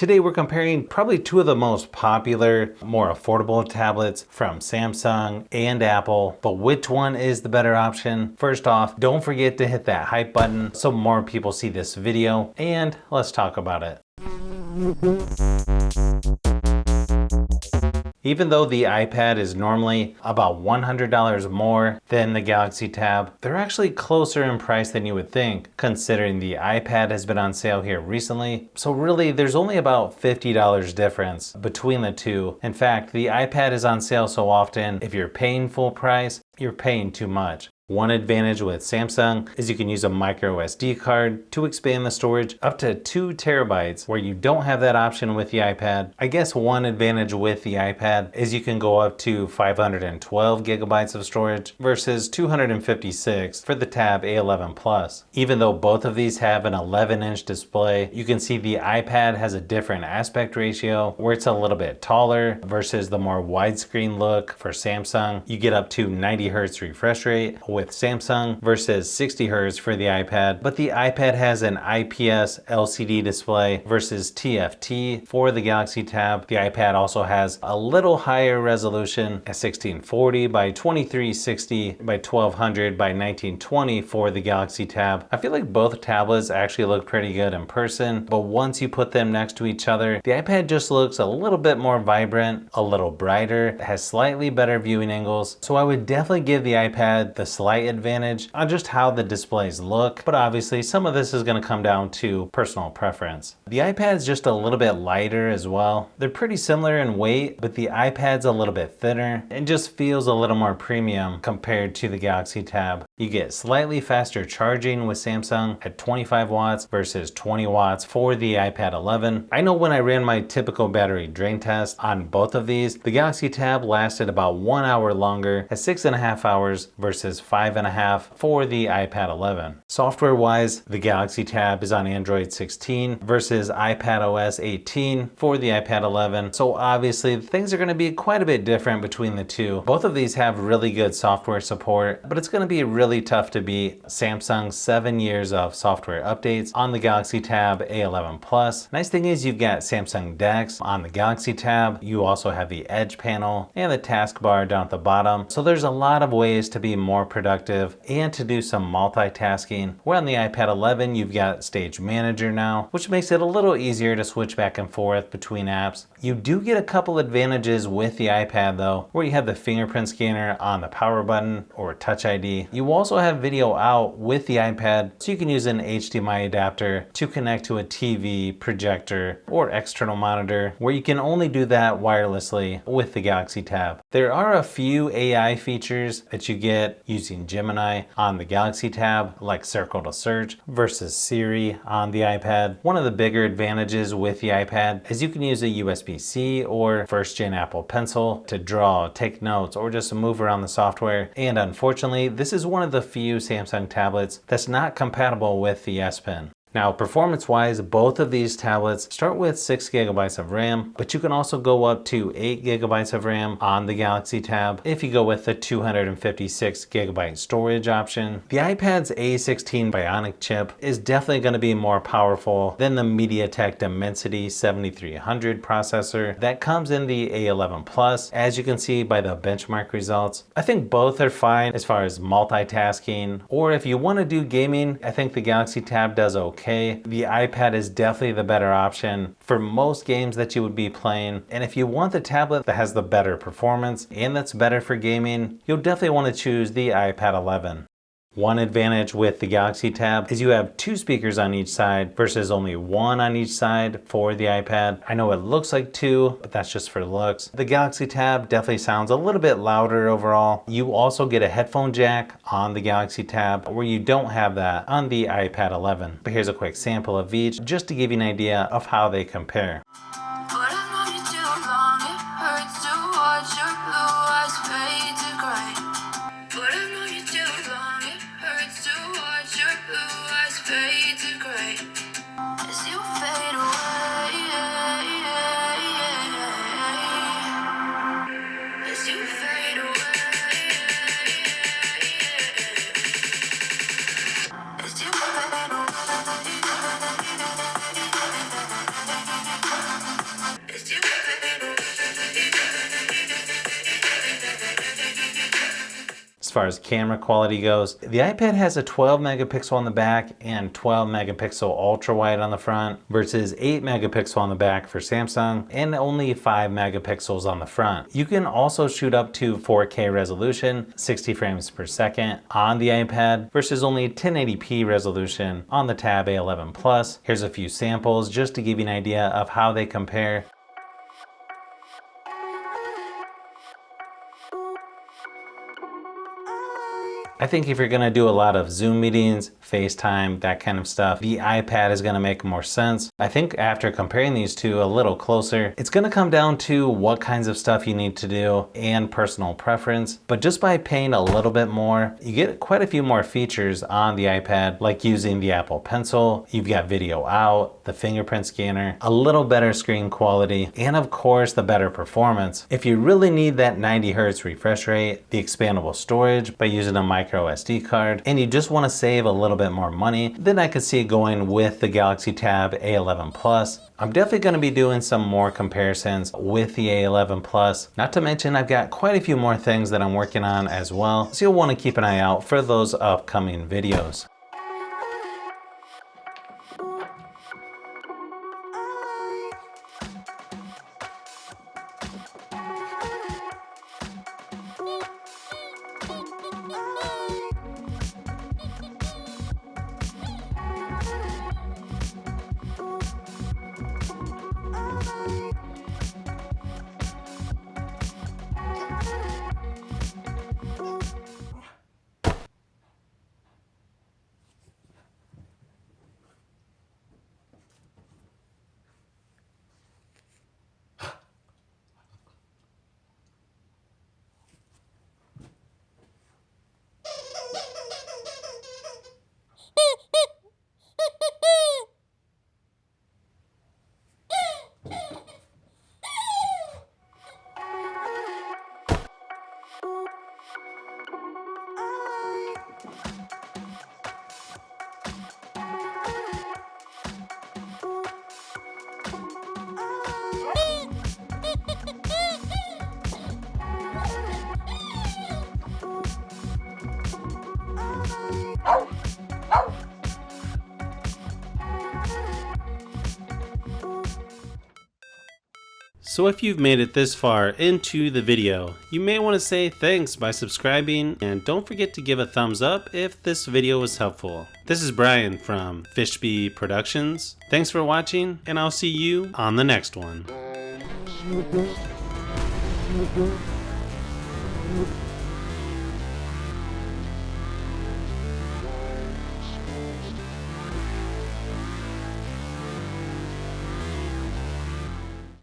Today we're comparing probably two of the most popular, more affordable tablets from Samsung and Apple, but which one is the better option? First off, don't forget to hit that hype button so more people see this video, and let's talk about it. Even though the iPad is normally about $100 more than the Galaxy Tab, they're actually closer in price than you would think, considering the iPad has been on sale here recently. So really, there's only about $50 difference between the two. In fact, the iPad is on sale so often, if you're paying full price, you're paying too much. One advantage with Samsung is you can use a micro SD card to expand the storage up to 2 terabytes, where you don't have that option with the iPad. I guess one advantage with the iPad is you can go up to 512 gigabytes of storage versus 256 for the Tab A11 Plus. Even though both of these have an 11-inch display, you can see the iPad has a different aspect ratio where it's a little bit taller versus the more widescreen look for Samsung. You get up to 90 Hz refresh rate with Samsung versus 60 Hz for the iPad, but the iPad has an IPS LCD display versus TFT for the Galaxy Tab. The iPad also has a little higher resolution at 1640 by 2360 by 1200 by 1920 for the Galaxy Tab. I feel like both tablets actually look pretty good in person, but once you put them next to each other, the iPad just looks a little bit more vibrant, a little brighter, has slightly better viewing angles. So I would definitely give the iPad the slight advantage on just how the displays look, but obviously some of this is going to come down to personal preference. The iPad is just a little bit lighter as well. They're pretty similar in weight, but the iPad's a little bit thinner and just feels a little more premium compared to the Galaxy Tab. You get slightly faster charging with Samsung at 25 watts versus 20 watts for the iPad 11. I know when I ran my typical battery drain test on both of these, the Galaxy Tab lasted about 1 hour longer at 6.5 hours versus 5.5 for the iPad 11. Software wise, the Galaxy Tab is on Android 16 versus iPadOS 18 for the iPad 11. So obviously things are going to be quite a bit different between the two. Both of these have really good software support, but it's going to be really tough to beat Samsung's 7 years of software updates on the Galaxy Tab A11 Plus. Nice thing is you've got Samsung DeX on the Galaxy Tab. You also have the Edge panel and the taskbar down at the bottom. So there's a lot of ways to be more productive and to do some multitasking. Where on the iPad 11 you've got Stage Manager now, which makes it a little easier to switch back and forth between apps. You do get a couple advantages with the iPad though, where you have the fingerprint scanner on the power button or Touch ID. You also have video out with the iPad, so you can use an HDMI adapter to connect to a TV, projector, or external monitor, where you can only do that wirelessly with the Galaxy Tab. There are a few AI features that you get using Gemini on the Galaxy Tab, like Circle to Search versus Siri on the iPad. One of the bigger advantages with the iPad is you can use a USB-C or first-gen Apple Pencil to draw, take notes, or just move around the software. And unfortunately, this is one of the few Samsung tablets that's not compatible with the S Pen. Now, performance-wise, both of these tablets start with 6 gigabytes of RAM, but you can also go up to 8 gigabytes of RAM on the Galaxy Tab if you go with the 256 gigabyte storage option. The iPad's A16 Bionic chip is definitely going to be more powerful than the MediaTek Dimensity 7300 processor that comes in the A11 Plus, as you can see by the benchmark results. I think both are fine as far as multitasking, or if you want to do gaming, I think the Galaxy Tab does okay. The iPad is definitely the better option for most games that you would be playing, and if you want the tablet that has the better performance and that's better for gaming, you'll definitely want to choose the iPad 11. One advantage with the Galaxy Tab is you have 2 speakers on each side versus only 1 on each side for the iPad. I know it looks like 2, but that's just for looks. The Galaxy Tab definitely sounds a little bit louder overall. You also get a headphone jack on the Galaxy Tab, where you don't have that on the iPad 11. But here's a quick sample of each, just to give you an idea of how they compare. far as camera quality goes. The iPad has a 12 megapixel on the back and 12 megapixel ultra wide on the front versus 8 megapixel on the back for Samsung and only 5 megapixels on the front. You can also shoot up to 4K resolution, 60 frames per second on the iPad versus only 1080p resolution on the Tab A11 Plus. Here's a few samples just to give you an idea of how they compare. I think if you're gonna do a lot of Zoom meetings, FaceTime, that kind of stuff, the iPad is gonna make more sense. I think after comparing these two a little closer, it's gonna come down to what kinds of stuff you need to do and personal preference. But just by paying a little bit more, you get quite a few more features on the iPad, like using the Apple Pencil, you've got video out, the fingerprint scanner, a little better screen quality, and of course the better performance. If you really need that 90 Hz refresh rate, the expandable storage by using a micro SD card, and you just want to save a little bit more money, then I could see going with the Galaxy Tab A11 Plus. I'm definitely going to be doing some more comparisons with the A11 Plus. Not to mention I've got quite a few more things that I'm working on as well, so you'll want to keep an eye out for those upcoming videos. So if you've made it this far into the video, you may want to say thanks by subscribing, and don't forget to give a thumbs up if this video was helpful. This is Brian from Fishbee Productions. Thanks for watching, and I'll see you on the next one.